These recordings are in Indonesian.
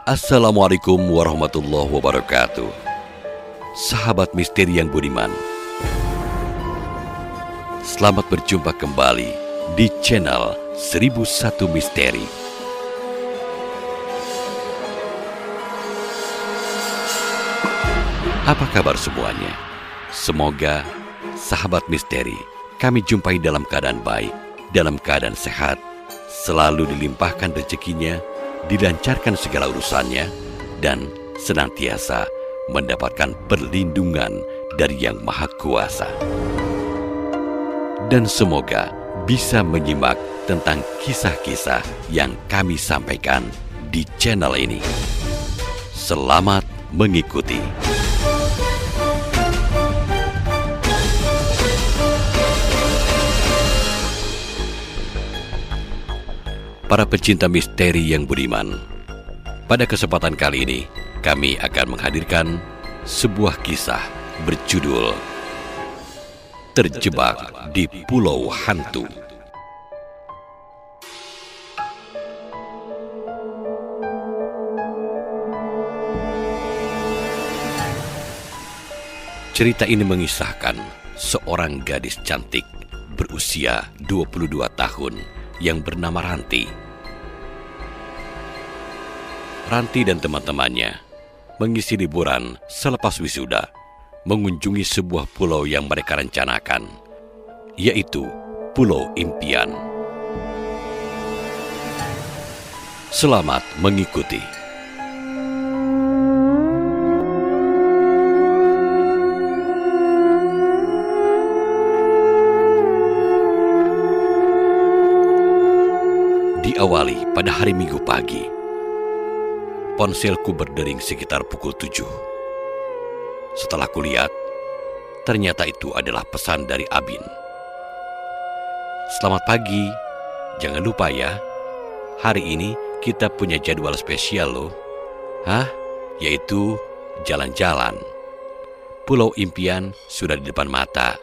Assalamualaikum warahmatullahi wabarakatuh. Sahabat misteri yang budiman, selamat berjumpa kembali di channel 1001 Misteri. Apa kabar semuanya? Semoga sahabat misteri kami jumpai dalam keadaan baik, dalam keadaan sehat, selalu dilimpahkan rezekinya, dilancarkan segala urusannya, dan senantiasa mendapatkan perlindungan dari Yang Maha Kuasa. Dan semoga bisa menyimak tentang kisah-kisah yang kami sampaikan di channel ini. Selamat mengikuti. Para pecinta misteri yang budiman, pada kesempatan kali ini kami akan menghadirkan sebuah kisah berjudul Terjebak di Pulau Hantu. Cerita ini mengisahkan seorang gadis cantik berusia 22 tahun yang bernama Ranti. Ranti dan teman-temannya mengisi liburan selepas wisuda mengunjungi sebuah pulau yang mereka rencanakan, yaitu Pulau Impian. Selamat mengikuti. Diawali pada hari Minggu pagi. Ponselku berdering sekitar pukul 7. Setelah kulihat, ternyata itu adalah pesan dari Abin. Selamat pagi, jangan lupa ya, hari ini kita punya jadwal spesial loh. Hah? Yaitu jalan-jalan. Pulau Impian sudah di depan mata.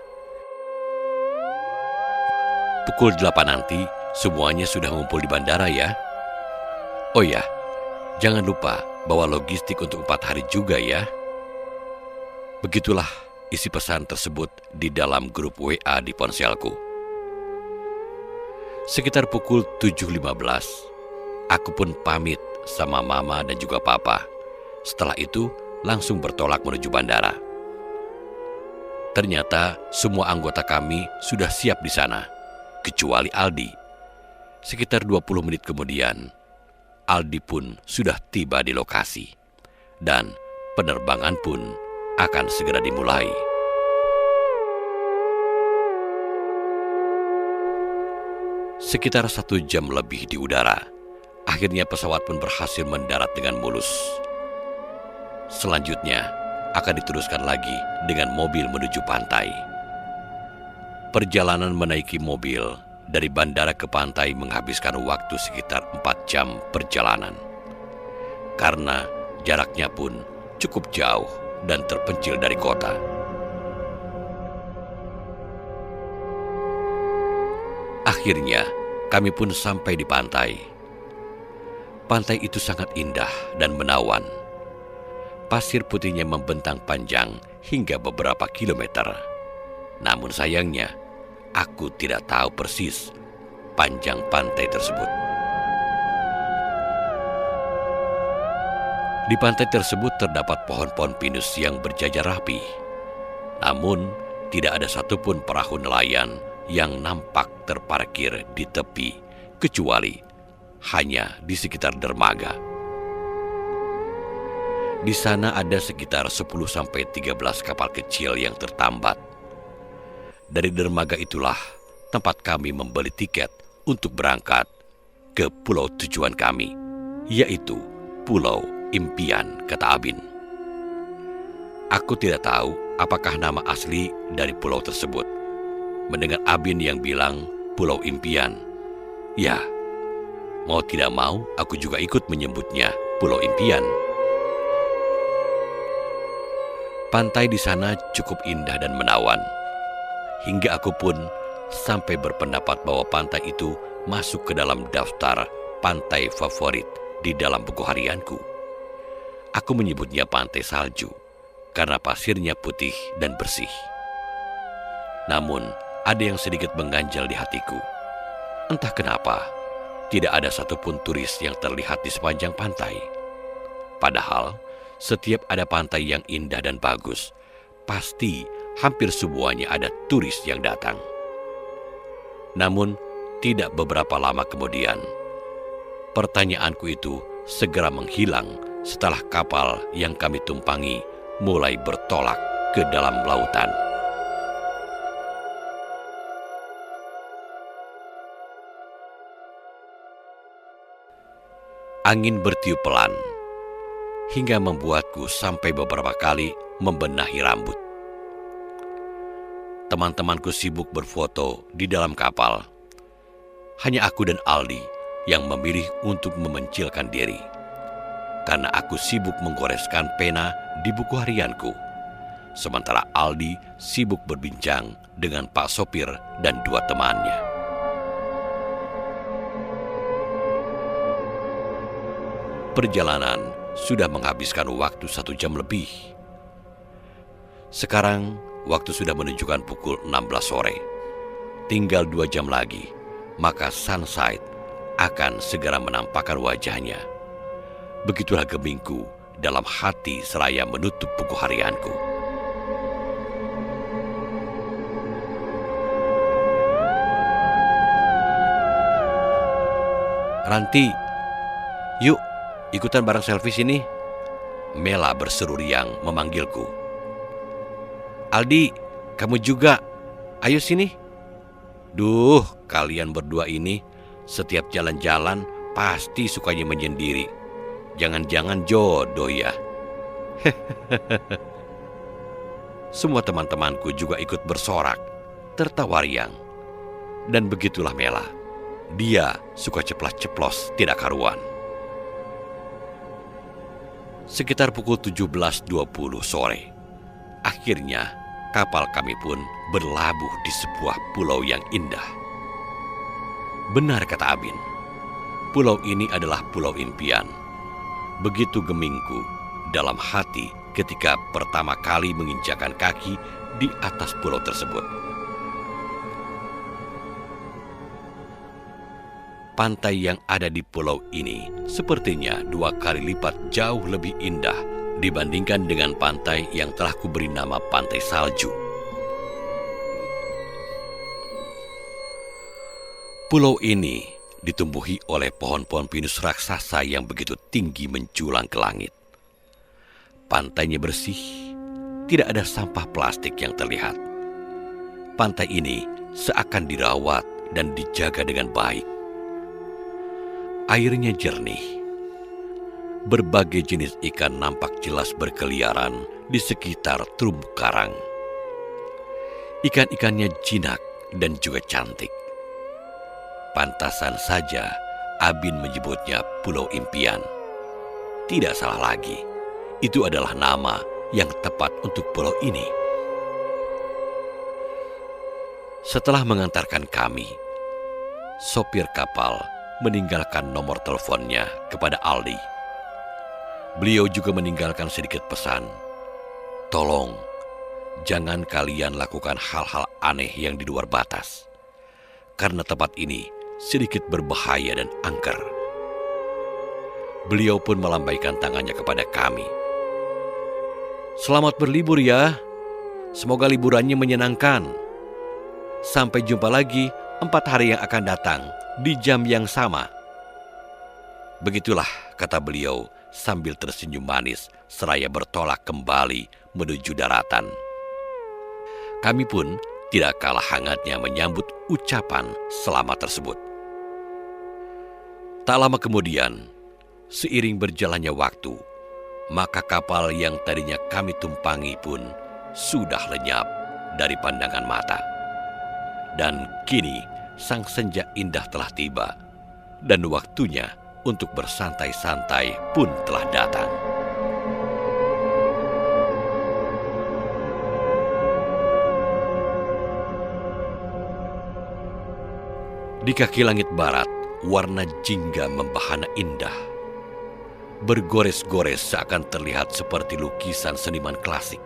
Pukul 8 nanti, semuanya sudah ngumpul di bandara ya. Oh ya, jangan lupa bawa logistik untuk 4 hari juga ya. Begitulah isi pesan tersebut di dalam grup WA di ponselku. Sekitar pukul 7.15, aku pun pamit sama mama dan juga papa. Setelah itu langsung bertolak menuju bandara. Ternyata semua anggota kami sudah siap di sana, kecuali Aldi. Sekitar 20 menit kemudian, Aldi pun sudah tiba di lokasi, dan penerbangan pun akan segera dimulai. Sekitar 1 jam lebih di udara, akhirnya pesawat pun berhasil mendarat dengan mulus. Selanjutnya, akan diteruskan lagi dengan mobil menuju pantai. Perjalanan menaiki mobil dari bandara ke pantai menghabiskan waktu sekitar 4 jam perjalanan. Karena jaraknya pun cukup jauh dan terpencil dari kota. Akhirnya, kami pun sampai di pantai. Pantai itu sangat indah dan menawan. Pasir putihnya membentang panjang hingga beberapa kilometer. Namun sayangnya, aku tidak tahu persis panjang pantai tersebut. Di pantai tersebut terdapat pohon-pohon pinus yang berjajar rapi. Namun, tidak ada satupun perahu nelayan yang nampak terparkir di tepi, kecuali hanya di sekitar dermaga. Di sana ada sekitar 10-13 kapal kecil yang tertambat. Dari dermaga itulah tempat kami membeli tiket untuk berangkat ke pulau tujuan kami, yaitu Pulau Impian, kata Abin. Aku tidak tahu apakah nama asli dari pulau tersebut. Mendengar Abin yang bilang Pulau Impian, ya, mau tidak mau aku juga ikut menyebutnya Pulau Impian. Pantai di sana cukup indah dan menawan. Hingga aku pun sampai berpendapat bahwa pantai itu masuk ke dalam daftar pantai favorit di dalam buku harianku. Aku menyebutnya pantai salju karena pasirnya putih dan bersih. Namun, ada yang sedikit mengganjal di hatiku. Entah kenapa, tidak ada satupun turis yang terlihat di sepanjang pantai. Padahal, setiap ada pantai yang indah dan bagus, pasti hampir semuanya ada turis yang datang. Namun, tidak beberapa lama kemudian, pertanyaanku itu segera menghilang setelah kapal yang kami tumpangi mulai bertolak ke dalam lautan. Angin bertiup pelan, hingga membuatku sampai beberapa kali membenahi rambut. Teman-temanku sibuk berfoto di dalam kapal. Hanya aku dan Aldi yang memilih untuk memencilkan diri, karena aku sibuk menggoreskan pena di buku harianku, sementara Aldi sibuk berbincang dengan Pak Sopir dan dua temannya. Perjalanan sudah menghabiskan waktu 1 jam lebih. Sekarang waktu sudah menunjukkan pukul 16 sore. Tinggal 2 jam lagi, maka sunset akan segera menampakkan wajahnya. Begitulah gemingku dalam hati seraya menutup buku harianku. "Ranti, yuk ikutan bareng selfie sini." Mela berseru riang memanggilku. "Aldi, kamu juga. Ayo sini." Duh, kalian berdua ini setiap jalan-jalan pasti sukanya menyendiri. Jangan-jangan jodoh ya. Semua teman-temanku juga ikut bersorak, tertawa riang. Dan begitulah Mela. Dia suka ceplas-ceplos tidak karuan. Sekitar pukul 17.20 sore, akhirnya kapal kami pun berlabuh di sebuah pulau yang indah. Benar kata Abin, pulau ini adalah Pulau Impian. Begitu gemingku dalam hati ketika pertama kali menginjakan kaki di atas pulau tersebut. Pantai yang ada di pulau ini sepertinya 2 kali lipat jauh lebih indah dibandingkan dengan pantai yang telah kuberi nama Pantai Salju. Pulau ini ditumbuhi oleh pohon-pohon pinus raksasa yang begitu tinggi menjulang ke langit. Pantainya bersih, tidak ada sampah plastik yang terlihat. Pantai ini seakan dirawat dan dijaga dengan baik. Airnya jernih. Berbagai jenis ikan nampak jelas berkeliaran di sekitar terumbu karang. Ikan-ikannya jinak dan juga cantik. Pantasan saja Abin menyebutnya Pulau Impian. Tidak salah lagi, itu adalah nama yang tepat untuk pulau ini. Setelah mengantarkan kami, sopir kapal meninggalkan nomor teleponnya kepada Aldi. Beliau juga meninggalkan sedikit pesan. Tolong, jangan kalian lakukan hal-hal aneh yang di luar batas, karena tempat ini sedikit berbahaya dan angker. Beliau pun melambaikan tangannya kepada kami. Selamat berlibur ya. Semoga liburannya menyenangkan. Sampai jumpa lagi 4 hari yang akan datang di jam yang sama. Begitulah kata beliau sambil tersenyum manis seraya bertolak kembali menuju daratan. Kami pun tidak kalah hangatnya menyambut ucapan selamat tersebut. Tak lama kemudian, seiring berjalannya waktu, maka kapal yang tadinya kami tumpangi pun sudah lenyap dari pandangan mata. Dan kini sang senja indah telah tiba, dan waktunya untuk bersantai-santai pun telah datang. Di kaki langit barat, warna jingga membahana indah. bergores-gores seakan terlihat seperti lukisan seniman klasik.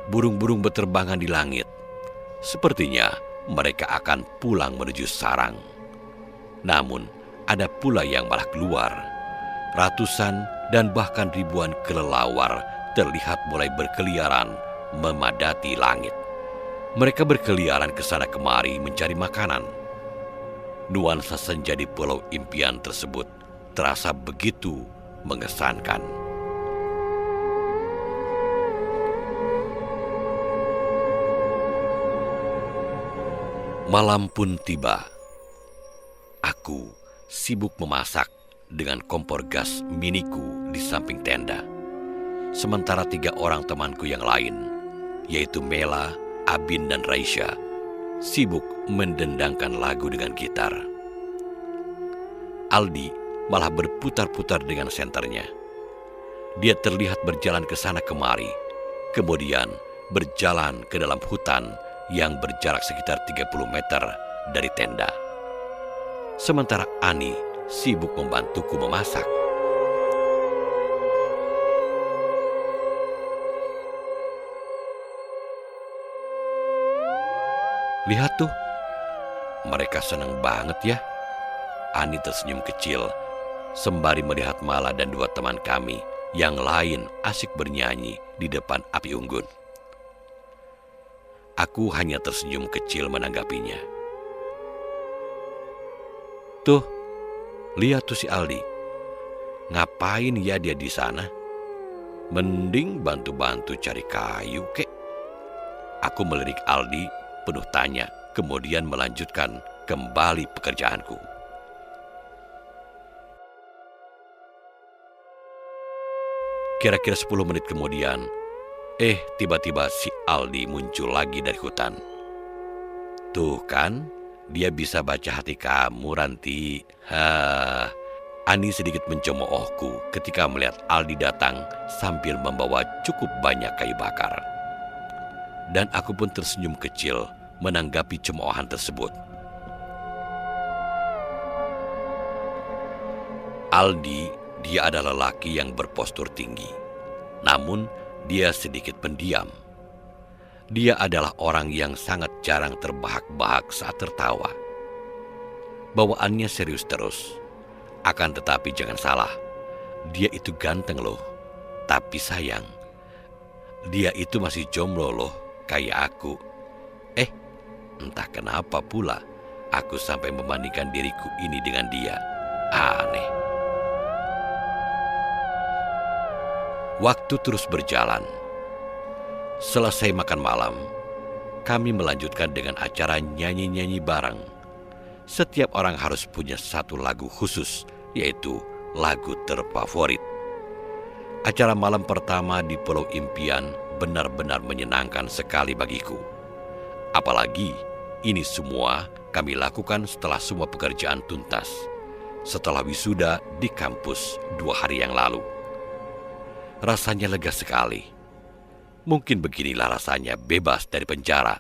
Burung-burung berterbangan di langit. Sepertinya mereka akan pulang menuju sarang. Namun, ada pula yang malah keluar. Ratusan dan bahkan ribuan kelelawar terlihat mulai berkeliaran memadati langit. Mereka berkeliaran ke sana kemari mencari makanan. Nuansa senja di Pulau Impian tersebut terasa begitu mengesankan. Malam pun tiba. Aku sibuk memasak dengan kompor gas miniku di samping tenda. Sementara 3 orang temanku yang lain, yaitu Mela, Abin, dan Raisya, sibuk mendendangkan lagu dengan gitar. Aldi malah berputar-putar dengan senternya. Dia terlihat berjalan ke sana kemari, kemudian berjalan ke dalam hutan yang berjarak sekitar 30 meter dari tenda. Sementara Ani sibuk membantuku memasak. Lihat tuh, mereka senang banget ya. Ani tersenyum kecil sembari melihat Mala dan 2 teman kami yang lain asik bernyanyi di depan api unggun. Aku hanya tersenyum kecil menanggapinya. Tuh, lihat tuh si Aldi. Ngapain ya dia di sana? Mending bantu-bantu cari kayu, kek. Aku melirik Aldi penuh tanya, kemudian melanjutkan kembali pekerjaanku. Kira-kira 10 menit kemudian, tiba-tiba si Aldi muncul lagi dari hutan. Tuh kan, dia bisa baca hati kamu, Ranti. Ani sedikit mencemoohku ketika melihat Aldi datang sambil membawa cukup banyak kayu bakar. Dan aku pun tersenyum kecil menanggapi cemoohan tersebut. Aldi, dia adalah lelaki yang berpostur tinggi. Namun, dia sedikit pendiam. Dia adalah orang yang sangat jarang terbahak-bahak saat tertawa. Bawaannya serius terus. Akan tetapi jangan salah, dia itu ganteng loh. Tapi sayang, dia itu masih jomblo loh, kayak aku. Entah kenapa pula aku sampai membandingkan diriku ini dengan dia. Aneh. Waktu terus berjalan. Selesai makan malam, kami melanjutkan dengan acara nyanyi-nyanyi bareng. Setiap orang harus punya satu lagu khusus, yaitu lagu terfavorit. Acara malam pertama di Pulau Impian benar-benar menyenangkan sekali bagiku. Apalagi ini semua kami lakukan setelah semua pekerjaan tuntas, setelah wisuda di kampus 2 hari yang lalu. Rasanya lega sekali. Mungkin beginilah rasanya bebas dari penjara.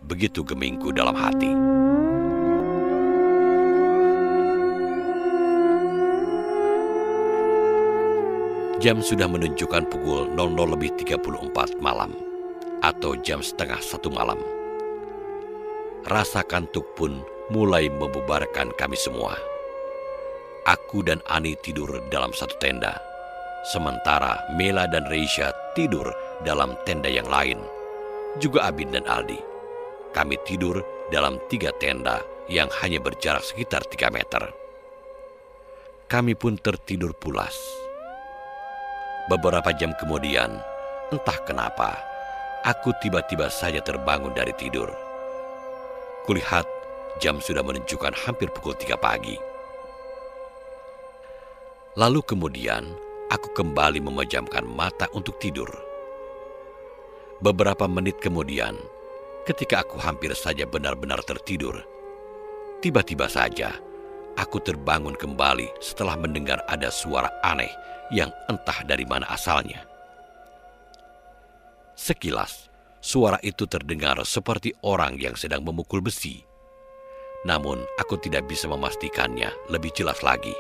Begitu gemingku dalam hati. Jam sudah menunjukkan pukul 00.34 malam atau jam setengah 1 malam. Rasa kantuk pun mulai membubarkan kami semua. Aku dan Ani tidur dalam satu tenda. Sementara Mela dan Raisya tidur dalam tenda yang lain. Juga Abin dan Aldi. Kami tidur dalam 3 tenda yang hanya berjarak sekitar 3 meter. Kami pun tertidur pulas. Beberapa jam kemudian, entah kenapa, aku tiba-tiba saja terbangun dari tidur. Kulihat jam sudah menunjukkan hampir pukul 3 pagi. Lalu kemudian, aku kembali memejamkan mata untuk tidur. Beberapa menit kemudian, ketika aku hampir saja benar-benar tertidur, tiba-tiba saja aku terbangun kembali setelah mendengar ada suara aneh yang entah dari mana asalnya. Sekilas, suara itu terdengar seperti orang yang sedang memukul besi. Namun, aku tidak bisa memastikannya lebih jelas lagi,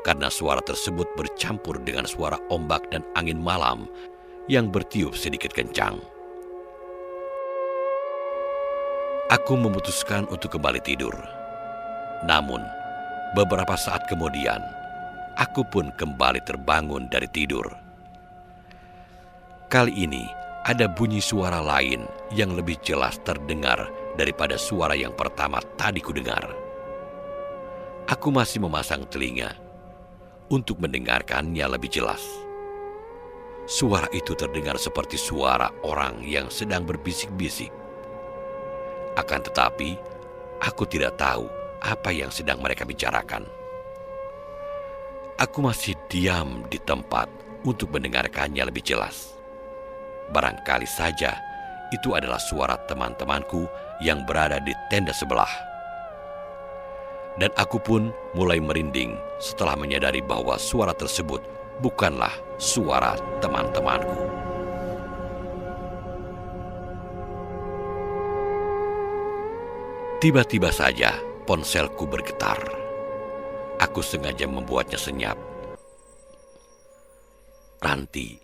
karena suara tersebut bercampur dengan suara ombak dan angin malam yang bertiup sedikit kencang. Aku memutuskan untuk kembali tidur. Namun, beberapa saat kemudian, aku pun kembali terbangun dari tidur. Kali ini, ada bunyi suara lain yang lebih jelas terdengar daripada suara yang pertama tadi kudengar. Aku masih memasang telinga untuk mendengarkannya lebih jelas. Suara itu terdengar seperti suara orang yang sedang berbisik-bisik. Akan tetapi, aku tidak tahu apa yang sedang mereka bicarakan. Aku masih diam di tempat untuk mendengarkannya lebih jelas. Barangkali saja itu adalah suara teman-temanku yang berada di tenda sebelah. Dan aku pun mulai merinding setelah menyadari bahwa suara tersebut bukanlah suara teman-temanku. Tiba-tiba saja ponselku bergetar. Aku sengaja membuatnya senyap. Ranti,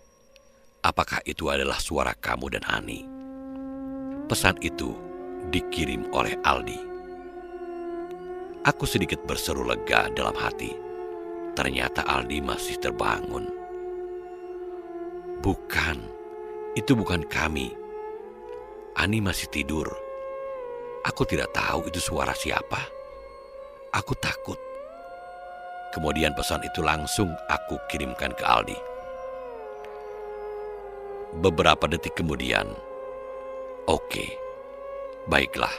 apakah itu adalah suara kamu dan Ani? Pesan itu dikirim oleh Aldi. Aku sedikit berseru lega dalam hati. Ternyata Aldi masih terbangun. Bukan, itu bukan kami. Ani masih tidur. Aku tidak tahu itu suara siapa. Aku takut. Kemudian pesan itu langsung aku kirimkan ke Aldi. Beberapa detik kemudian, oke, baiklah,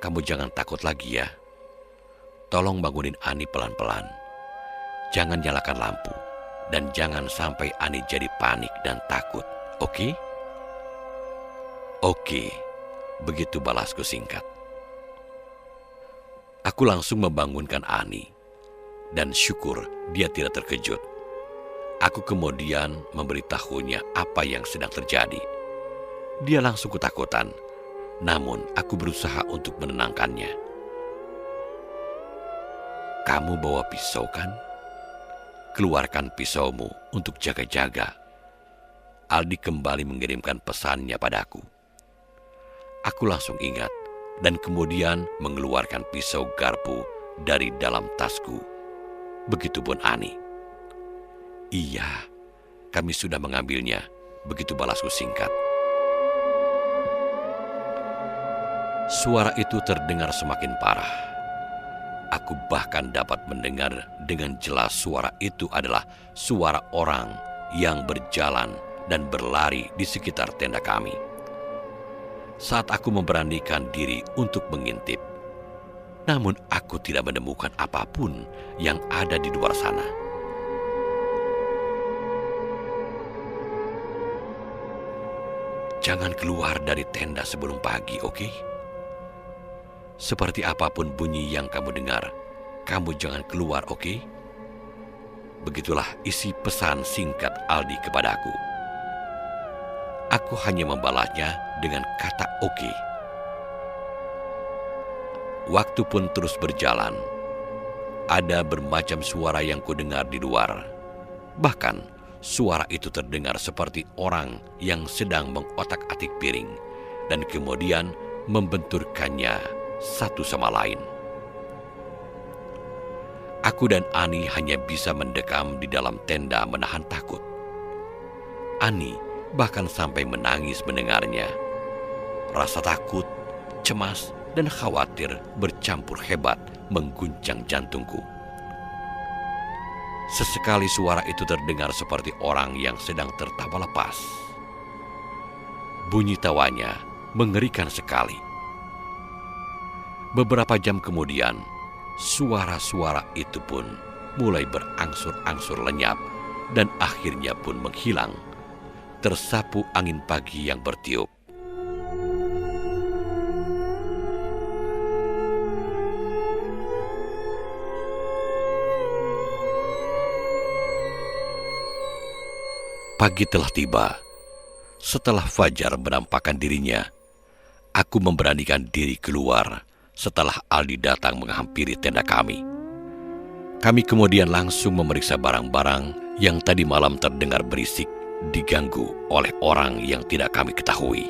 kamu jangan takut lagi ya. Tolong bangunin Ani pelan-pelan. Jangan nyalakan lampu. Dan jangan sampai Ani jadi panik dan takut. Oke? Oke. Begitu balasku singkat. Aku langsung membangunkan Ani. Dan syukur dia tidak terkejut. Aku kemudian memberitahunya apa yang sedang terjadi. Dia langsung ketakutan. Namun aku berusaha untuk menenangkannya. Kamu bawa pisau kan? Keluarkan pisaumu untuk jaga-jaga. Aldi kembali mengirimkan pesannya padaku. Aku langsung ingat dan kemudian mengeluarkan pisau garpu dari dalam tasku. Begitupun Ani. Iya, kami sudah mengambilnya. Begitu balasku singkat. Suara itu terdengar semakin parah. Aku bahkan dapat mendengar dengan jelas suara itu adalah suara orang yang berjalan dan berlari di sekitar tenda kami. Saat aku memberanikan diri untuk mengintip, namun aku tidak menemukan apapun yang ada di luar sana. Jangan keluar dari tenda sebelum pagi, oke? Seperti apapun bunyi yang kamu dengar, kamu jangan keluar, oke? Begitulah isi pesan singkat Aldi kepadaku. Aku hanya membalasnya dengan kata oke. Waktu pun terus berjalan. Ada bermacam suara yang kudengar di luar. Bahkan suara itu terdengar seperti orang yang sedang mengotak-atik piring dan kemudian membenturkannya satu sama lain. Aku dan Ani hanya bisa mendekam di dalam tenda menahan takut. Ani bahkan sampai menangis mendengarnya. Rasa takut, cemas, dan khawatir bercampur hebat mengguncang jantungku. Sesekali suara itu terdengar seperti orang yang sedang tertawa lepas. Bunyi tawanya mengerikan sekali. Beberapa jam kemudian, suara-suara itu pun mulai berangsur-angsur lenyap dan akhirnya pun menghilang, tersapu angin pagi yang bertiup. Pagi telah tiba. Setelah Fajar menampakkan dirinya, aku memberanikan diri keluar setelah Aldi datang menghampiri tenda kami. Kami kemudian langsung memeriksa barang-barang yang tadi malam terdengar berisik diganggu oleh orang yang tidak kami ketahui.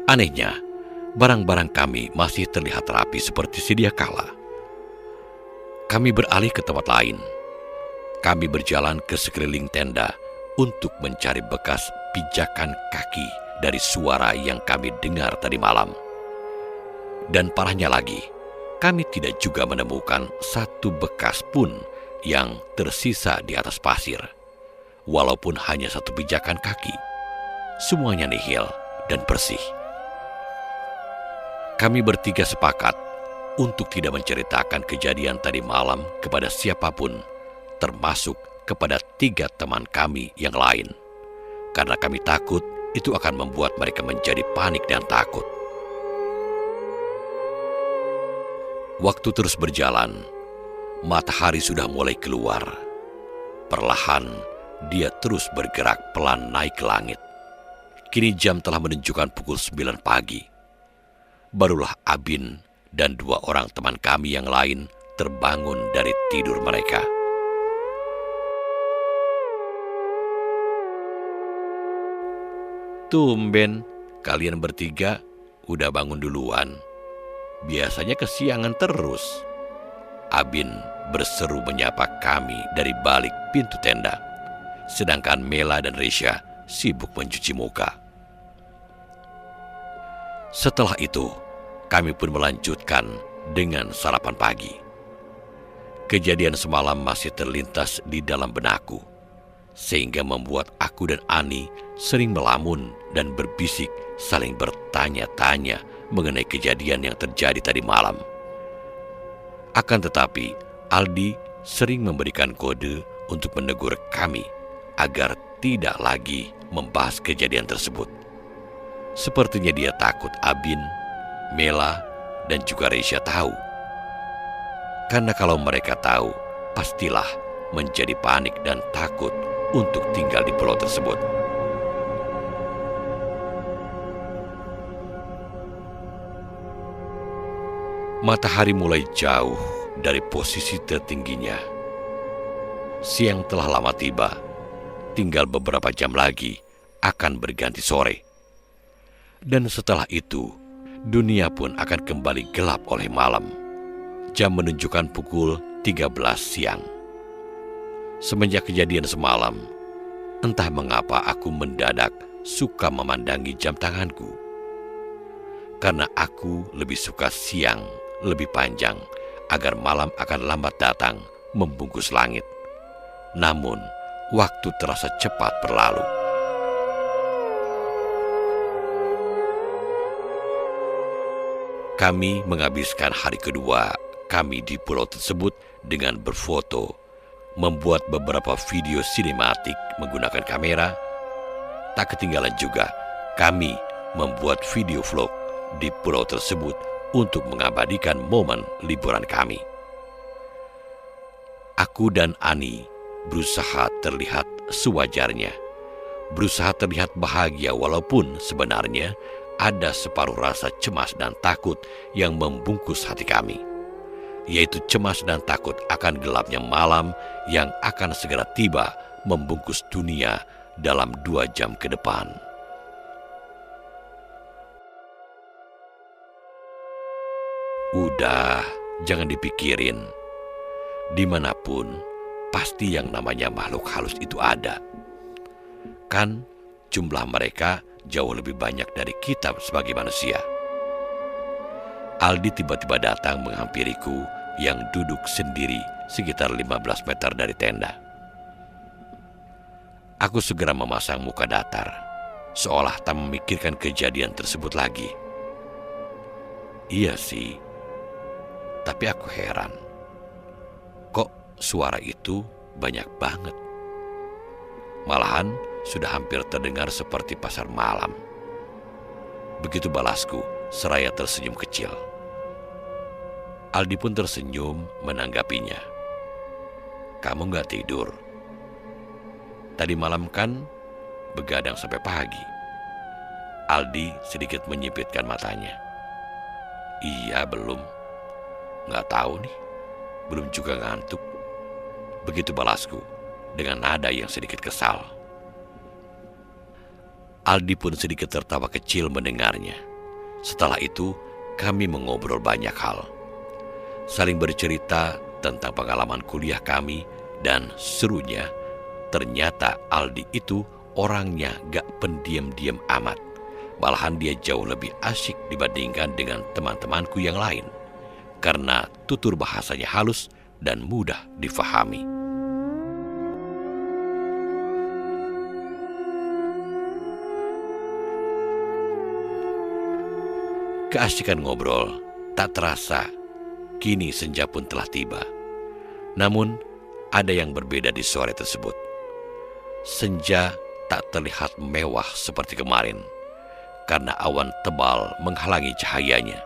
Anehnya, barang-barang kami masih terlihat rapi seperti sedia kala. Kami beralih ke tempat lain. Kami berjalan ke sekeliling tenda untuk mencari bekas pijakan kaki dari suara yang kami dengar tadi malam. Dan parahnya lagi, kami tidak juga menemukan satu bekas pun yang tersisa di atas pasir. Walaupun hanya satu pijakan kaki, semuanya nihil dan bersih. Kami bertiga sepakat untuk tidak menceritakan kejadian tadi malam kepada siapapun, termasuk kepada 3 teman kami yang lain. Karena kami takut itu akan membuat mereka menjadi panik dan takut. Waktu terus berjalan, matahari sudah mulai keluar. Perlahan, dia terus bergerak pelan naik ke langit. Kini jam telah menunjukkan pukul 9 pagi. Barulah Abin dan 2 orang teman kami yang lain terbangun dari tidur mereka. Tumben, kalian bertiga udah bangun duluan. Biasanya kesiangan terus. Abin berseru menyapa kami dari balik pintu tenda. Sedangkan Mela dan Risha sibuk mencuci muka. Setelah itu, kami pun melanjutkan dengan sarapan pagi. Kejadian semalam masih terlintas di dalam benakku, sehingga membuat aku dan Ani sering melamun dan berbisik saling bertanya-tanya mengenai kejadian yang terjadi tadi malam. Akan tetapi, Aldi sering memberikan kode untuk menegur kami agar tidak lagi membahas kejadian tersebut. Sepertinya dia takut Abin, Mela, dan juga Risha tahu. Karena kalau mereka tahu, pastilah menjadi panik dan takut untuk tinggal di pulau tersebut. Matahari mulai jauh dari posisi tertingginya. Siang telah lama tiba, tinggal beberapa jam lagi akan berganti sore. Dan setelah itu, dunia pun akan kembali gelap oleh malam. Jam menunjukkan pukul 13 siang. Semenjak kejadian semalam, entah mengapa aku mendadak suka memandangi jam tanganku. Karena aku lebih suka siang lebih panjang agar malam akan lambat datang membungkus langit. Namun, waktu terasa cepat berlalu. Kami menghabiskan hari kedua kami di pulau tersebut dengan berfoto, membuat beberapa video sinematik menggunakan kamera. Tak ketinggalan juga, kami membuat video vlog di pulau tersebut untuk mengabadikan momen liburan kami. Aku dan Ani berusaha terlihat sewajarnya, berusaha terlihat bahagia walaupun sebenarnya ada separuh rasa cemas dan takut yang membungkus hati kami, yaitu cemas dan takut akan gelapnya malam yang akan segera tiba membungkus dunia dalam 2 jam ke depan. Udah, jangan dipikirin. Dimanapun, pasti yang namanya makhluk halus itu ada. Kan jumlah mereka jauh lebih banyak dari kita sebagai manusia. Aldi tiba-tiba datang menghampiriku yang duduk sendiri sekitar 15 meter dari tenda. Aku segera memasang muka datar, seolah tak memikirkan kejadian tersebut lagi. Iya sih, tapi aku heran. Kok suara itu banyak banget? Malahan sudah hampir terdengar seperti pasar malam. Begitu balasku, seraya tersenyum kecil. Aldi pun tersenyum menanggapinya. Kamu gak tidur? Tadi malam kan begadang sampai pagi. Aldi sedikit menyipitkan matanya. Iya belum. Gak tahu nih. belum juga ngantuk. Begitu balasku dengan nada yang sedikit kesal. Aldi pun sedikit tertawa kecil mendengarnya. Setelah itu kami mengobrol banyak hal. Saling bercerita tentang pengalaman kuliah kami, dan serunya ternyata Aldi itu orangnya gak pendiam-diam amat. Malahan dia jauh lebih asyik dibandingkan dengan teman-temanku yang lain, karena tutur bahasanya halus dan mudah difahami. Keasikan ngobrol tak terasa, kini senja pun telah tiba. Namun, ada yang berbeda di sore tersebut. Senja tak terlihat mewah seperti kemarin, karena awan tebal menghalangi cahayanya.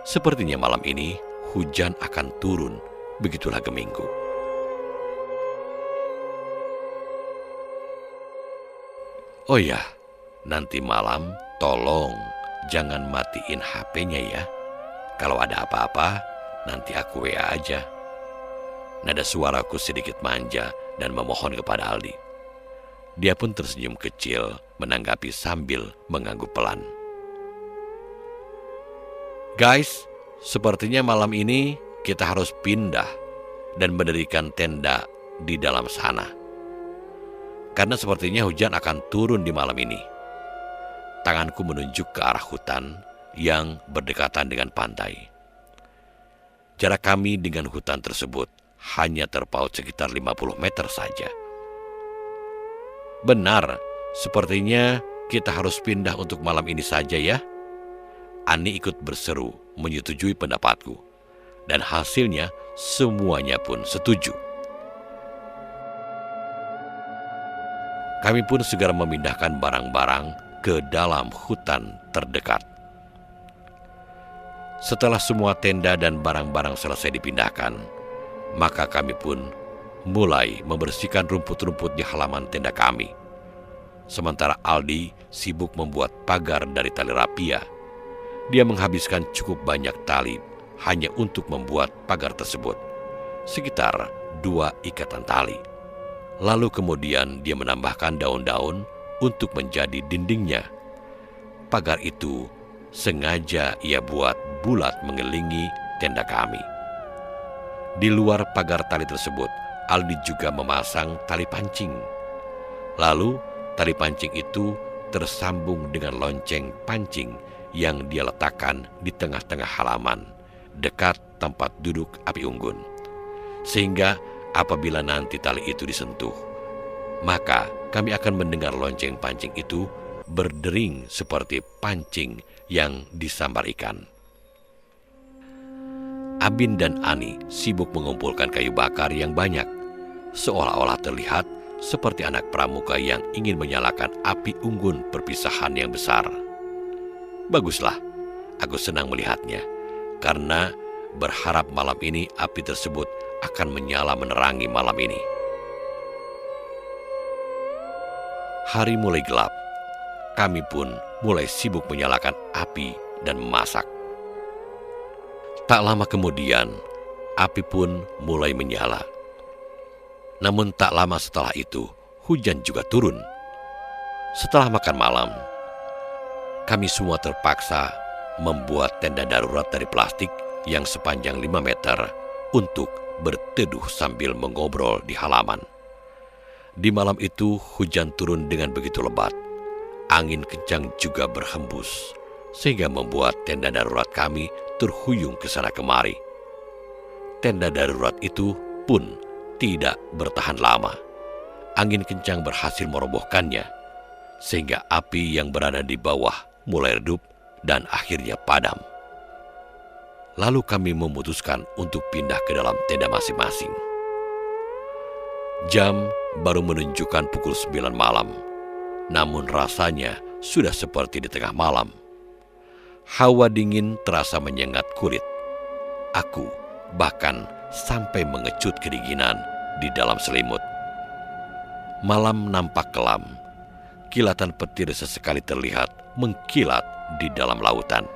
Sepertinya malam ini hujan akan turun, begitulah geminggu. Oh ya, nanti malam tolong jangan matiin HP-nya ya. Kalau ada apa-apa, nanti aku WA aja. Nada suaraku sedikit manja dan memohon kepada Aldi. Dia pun tersenyum kecil menanggapi sambil mengangguk pelan. Guys, sepertinya malam ini kita harus pindah dan mendirikan tenda di dalam sana. Karena sepertinya hujan akan turun di malam ini. Tanganku menunjuk ke arah hutan yang berdekatan dengan pantai. Jarak kami dengan hutan tersebut hanya terpaut sekitar 50 meter saja. Benar, sepertinya kita harus pindah untuk malam ini saja ya. Ani ikut berseru menyetujui pendapatku, dan hasilnya semuanya pun setuju. Kami pun segera memindahkan barang-barang ke dalam hutan terdekat. Setelah semua tenda dan barang-barang selesai dipindahkan, maka kami pun mulai membersihkan rumput-rumput di halaman tenda kami. Sementara Aldi sibuk membuat pagar dari tali rapia. Dia menghabiskan cukup banyak tali hanya untuk membuat pagar tersebut, sekitar 2 ikatan tali. Lalu kemudian dia menambahkan daun-daun untuk menjadi dindingnya. Pagar itu sengaja ia buat bulat mengelilingi tenda kami. Di luar pagar tali tersebut, Aldi juga memasang tali pancing. Lalu, tali pancing itu tersambung dengan lonceng pancing yang dia letakkan di tengah-tengah halaman, dekat tempat duduk api unggun. Sehingga apabila nanti tali itu disentuh, maka kami akan mendengar lonceng pancing itu berdering seperti pancing yang disambar ikan. Abin dan Ani sibuk mengumpulkan kayu bakar yang banyak, seolah-olah terlihat seperti anak pramuka yang ingin menyalakan api unggun perpisahan yang besar. Baguslah, aku senang melihatnya, karena berharap malam ini api tersebut akan menyala menerangi malam ini. Hari mulai gelap, kami pun mulai sibuk menyalakan api dan memasak. Tak lama kemudian, api pun mulai menyala. Namun tak lama setelah itu, hujan juga turun. Setelah makan malam, kami semua terpaksa membuat tenda darurat dari plastik yang sepanjang 5 meter untuk berteduh sambil mengobrol di halaman. Di malam itu hujan turun dengan begitu lebat. Angin kencang juga berhembus, sehingga membuat tenda darurat kami terhuyung ke sana kemari. Tenda darurat itu pun tidak bertahan lama. Angin kencang berhasil merobohkannya, sehingga api yang berada di bawah mulai redup dan akhirnya padam. Lalu kami memutuskan untuk pindah ke dalam tenda masing-masing. Jam baru menunjukkan pukul 9 malam, namun rasanya sudah seperti di tengah malam. Hawa dingin terasa menyengat kulit. Aku bahkan sampai mengecut kedinginan di dalam selimut. Malam nampak kelam. Kilatan petir sesekali terlihat mengkilat di dalam lautan.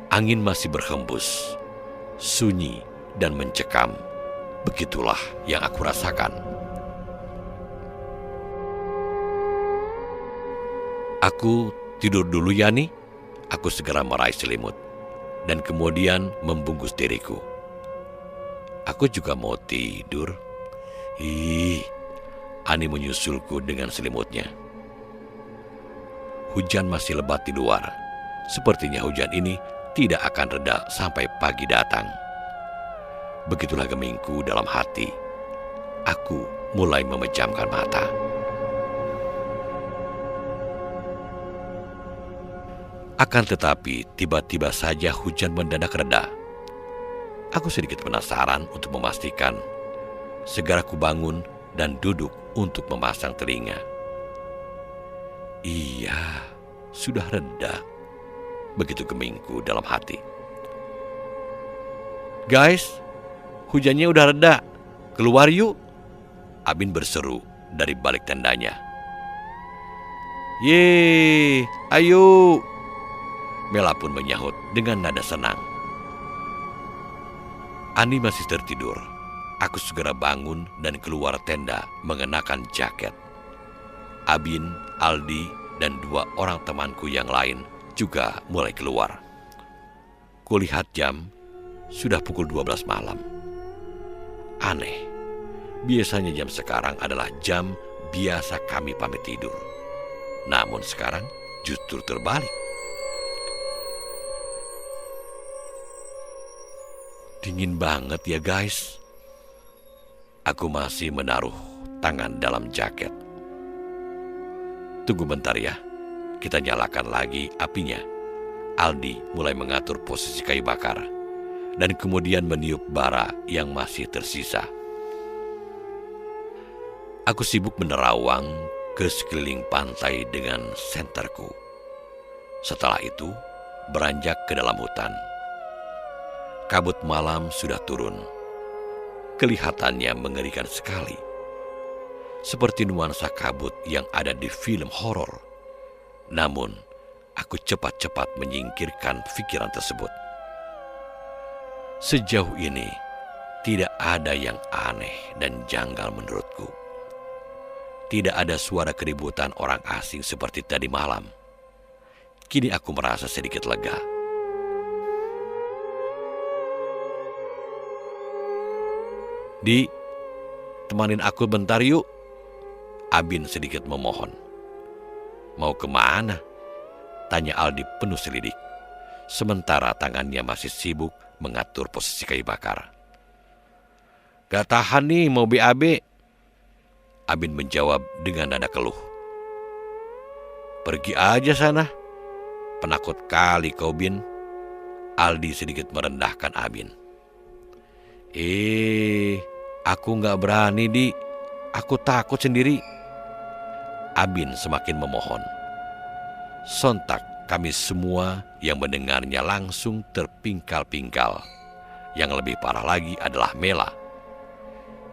Angin masih berhembus, sunyi dan mencekam. Begitulah yang aku rasakan. Aku tidur dulu ya nih. Aku segera meraih selimut dan kemudian membungkus diriku. Aku juga mau tidur. Ani menyusulku dengan selimutnya. Hujan masih lebat di luar. Sepertinya hujan ini tidak akan reda sampai pagi datang. Begitulah gemingku dalam hati. Aku mulai memejamkan mata. Akan tetapi, tiba-tiba saja hujan mendadak reda. Aku sedikit penasaran untuk memastikan. Segera ku bangun dan duduk untuk memasang telinga. Iya, sudah reda. Begitu gemingku dalam hati. Guys, hujannya udah reda. Keluar yuk. Abin berseru dari balik tendanya. Yeay, ayo. Mela pun menyahut dengan nada senang. Ani masih tertidur. Aku segera bangun dan keluar tenda mengenakan jaket. Abin, Aldi, dan 2 orang temanku yang lain juga mulai keluar. Kulihat jam, sudah pukul 12 malam. Aneh, biasanya jam sekarang adalah jam biasa kami pamit tidur. Namun sekarang justru terbalik. Dingin banget ya guys. Aku masih menaruh tangan dalam jaket. Tunggu bentar ya, kita nyalakan lagi apinya. Aldi mulai mengatur posisi kayu bakar dan kemudian meniup bara yang masih tersisa. Aku sibuk menerawang ke sekeliling pantai dengan senterku. Setelah itu, beranjak ke dalam hutan. Kabut malam sudah turun. Kelihatannya mengerikan sekali. Seperti nuansa kabut yang ada di film horor. Namun, aku cepat-cepat menyingkirkan pikiran tersebut. Sejauh ini, tidak ada yang aneh dan janggal menurutku. Tidak ada suara keributan orang asing seperti tadi malam. Kini aku merasa sedikit lega. Di, temanin aku bentar yuk. Abin sedikit memohon. Mau kemana? Tanya Aldi penuh selidik. Sementara tangannya masih sibuk mengatur posisi kayu bakar. Gak tahan nih mau BAB. Abin menjawab dengan nada keluh. Pergi aja sana. Penakut kali kau, Bin. Aldi sedikit merendahkan Abin. Aku gak berani, Di. Aku takut sendiri. Abin semakin memohon. Sontak kami semua yang mendengarnya langsung terpingkal-pingkal. Yang lebih parah lagi adalah Mela.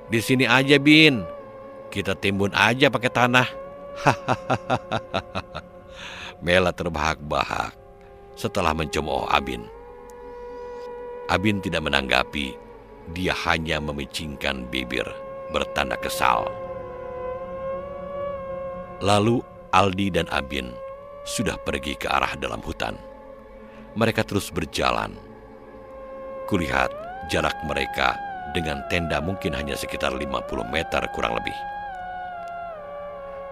Di sini aja, Bin. Kita timbun aja pakai tanah. Mela terbahak-bahak setelah mencemooh Abin. Abin tidak menanggapi. Dia hanya memicingkan bibir bertanda kesal. Lalu Aldi dan Abin sudah pergi ke arah dalam hutan. Mereka terus berjalan. Kulihat jarak mereka dengan tenda mungkin hanya sekitar 50 meter kurang lebih.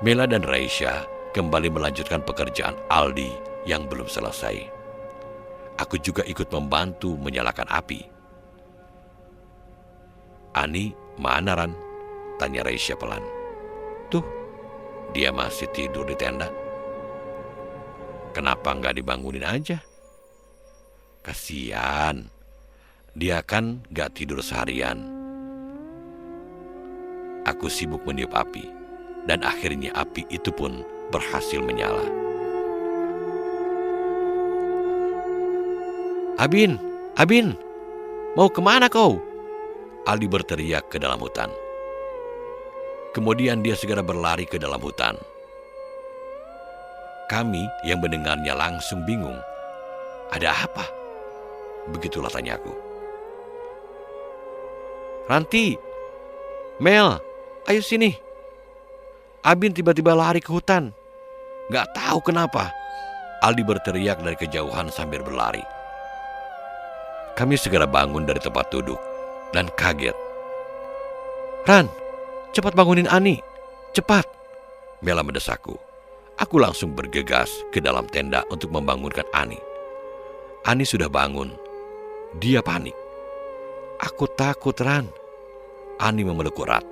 Mela dan Reisha kembali melanjutkan pekerjaan Aldi yang belum selesai. Aku juga ikut membantu menyalakan api. Ani, mana Ran? Tanya Reisha pelan. Tuh, dia masih tidur di tenda. Kenapa nggak dibangunin aja? Kasian, dia kan nggak tidur seharian. Aku sibuk meniup api, dan akhirnya api itu pun berhasil menyala. Abin, Abin, mau kemana kau? Aldi berteriak ke dalam hutan. Kemudian dia segera berlari ke dalam hutan. Kami yang mendengarnya langsung bingung. Ada apa? Begitulah tanyaku. Ranti, Mel, ayo sini. Abin tiba-tiba lari ke hutan. Gak tahu kenapa. Aldi berteriak dari kejauhan sambil berlari. Kami segera bangun dari tempat duduk dan kaget. Ran, cepat bangunin Ani, cepat. Mela mendesakku. Aku langsung bergegas ke dalam tenda untuk membangunkan Ani. Ani sudah bangun. Dia panik. Aku takut, Ran. Ani memeluk erat.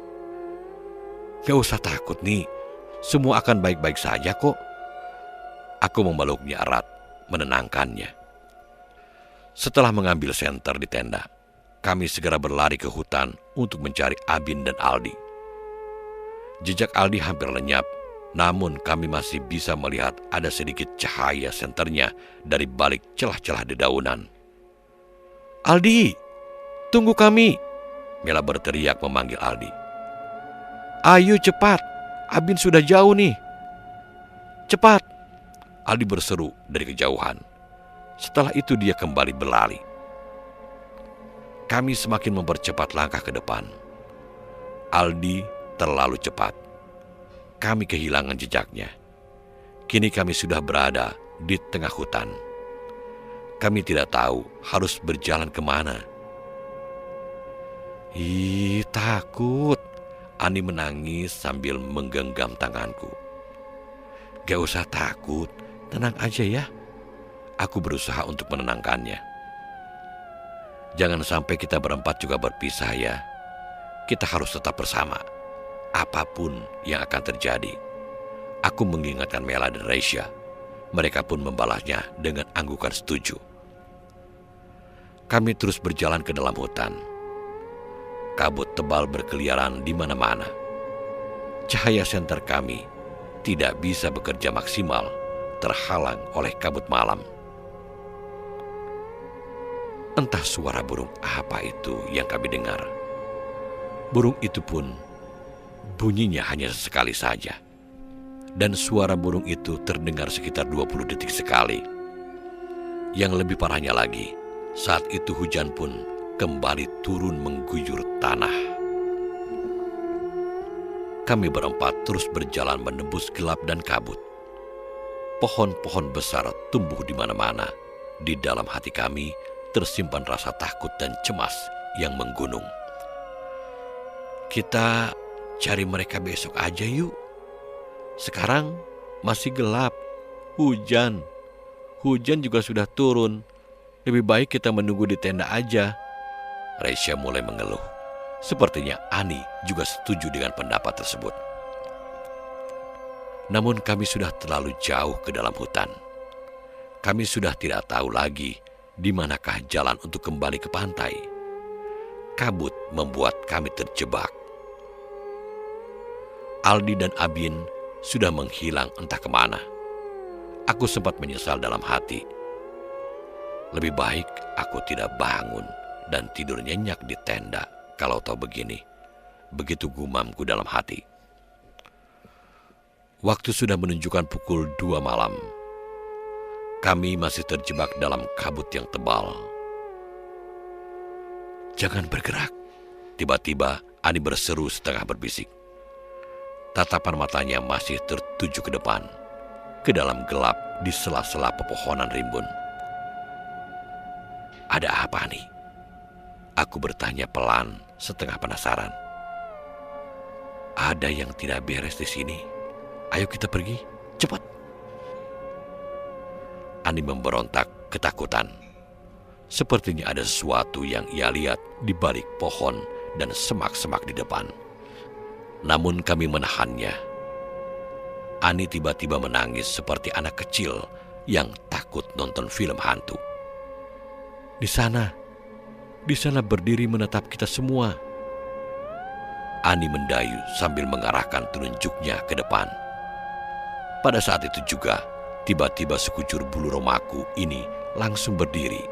Gak usah takut nih, semua akan baik-baik saja kok. Aku memeluknya erat, menenangkannya. Setelah mengambil senter di tenda, kami segera berlari ke hutan untuk mencari Abin dan Aldi. Jejak Aldi hampir lenyap, namun kami masih bisa melihat ada sedikit cahaya senternya dari balik celah-celah dedaunan. Aldi, tunggu kami! Mela berteriak memanggil Aldi. Ayo cepat, Abin sudah jauh nih. Cepat! Aldi berseru dari kejauhan. Setelah itu dia kembali berlari. Kami semakin mempercepat langkah ke depan. Aldi terlalu cepat. Kami kehilangan jejaknya. Kini kami sudah berada di tengah hutan. Kami tidak tahu harus berjalan kemana. Ih, takut. Ani menangis sambil menggenggam tanganku. Gak usah takut, tenang aja ya. Aku berusaha untuk menenangkannya. Jangan sampai kita berempat juga berpisah ya. Kita harus tetap bersama, apapun yang akan terjadi. Aku mengingatkan Mela dan Reisha. Mereka pun membalasnya dengan anggukan setuju. Kami terus berjalan ke dalam hutan. Kabut tebal berkeliaran di mana-mana. Cahaya senter kami tidak bisa bekerja maksimal, terhalang oleh kabut malam. Entah suara burung apa itu yang kami dengar. Burung itu pun bunyinya hanya sesekali saja. Dan suara burung itu terdengar sekitar 20 detik sekali. Yang lebih parahnya lagi, saat itu hujan pun kembali turun mengguyur tanah. Kami berempat terus berjalan menembus gelap dan kabut. Pohon-pohon besar tumbuh di mana-mana. Di dalam hati kami tersimpan rasa takut dan cemas yang menggunung. Kita cari mereka besok aja yuk. Sekarang masih gelap, hujan. Hujan juga sudah turun. Lebih baik kita menunggu di tenda aja. Reisha mulai mengeluh. Sepertinya Ani juga setuju dengan pendapat tersebut. Namun kami sudah terlalu jauh ke dalam hutan. Kami sudah tidak tahu lagi di manakah jalan untuk kembali ke pantai. Kabut membuat kami terjebak. Aldi dan Abin sudah menghilang entah kemana. Aku sempat menyesal dalam hati. Lebih baik aku tidak bangun dan tidur nyenyak di tenda kalau tahu begini. Begitu gumamku dalam hati. Waktu sudah menunjukkan pukul 2 malam. Kami masih terjebak dalam kabut yang tebal. Jangan bergerak. Tiba-tiba Ani berseru setengah berbisik. Tatapan matanya masih tertuju ke depan, ke dalam gelap di sela-sela pepohonan rimbun. Ada apa nih? Aku bertanya pelan, setengah penasaran. Ada yang tidak beres di sini. Ayo kita pergi, cepat. Ani memberontak ketakutan. Sepertinya ada sesuatu yang ia lihat di balik pohon dan semak-semak di depan. Namun kami menahannya. Ani tiba-tiba menangis seperti anak kecil yang takut nonton film hantu. Di sana berdiri menatap kita semua. Ani mendayu sambil mengarahkan telunjuknya ke depan. Pada saat itu juga, tiba-tiba sekujur bulu romaku ini langsung berdiri.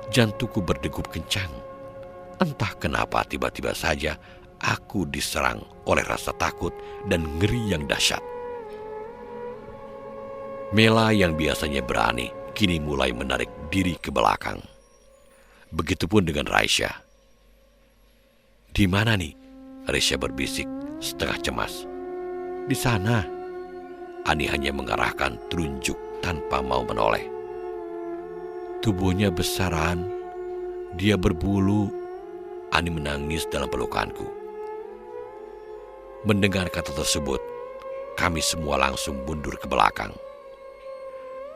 Jantungku berdegup kencang. Entah kenapa tiba-tiba saja aku diserang oleh rasa takut dan ngeri yang dahsyat. Mela yang biasanya berani, kini mulai menarik diri ke belakang. Begitupun dengan Reisha. Di mana nih? Resya berbisik setengah cemas. Di sana. Ani hanya mengarahkan telunjuk tanpa mau menoleh. Tubuhnya besaran, dia berbulu. Ani menangis dalam pelukanku. Mendengar kata tersebut, kami semua langsung mundur ke belakang.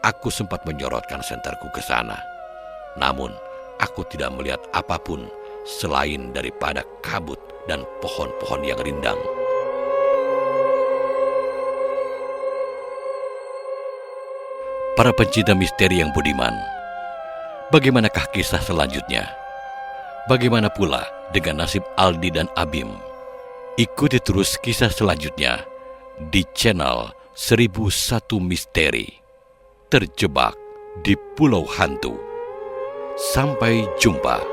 Aku sempat menyorotkan senterku ke sana. Namun, aku tidak melihat apapun selain daripada kabut dan pohon-pohon yang rindang. Para pencinta misteri yang budiman, bagaimanakah kisah selanjutnya? Bagaimana pula dengan nasib Aldi dan Abim? Ikuti terus kisah selanjutnya di channel 1001 Misteri. Terjebak di Pulau Hantu. Sampai jumpa.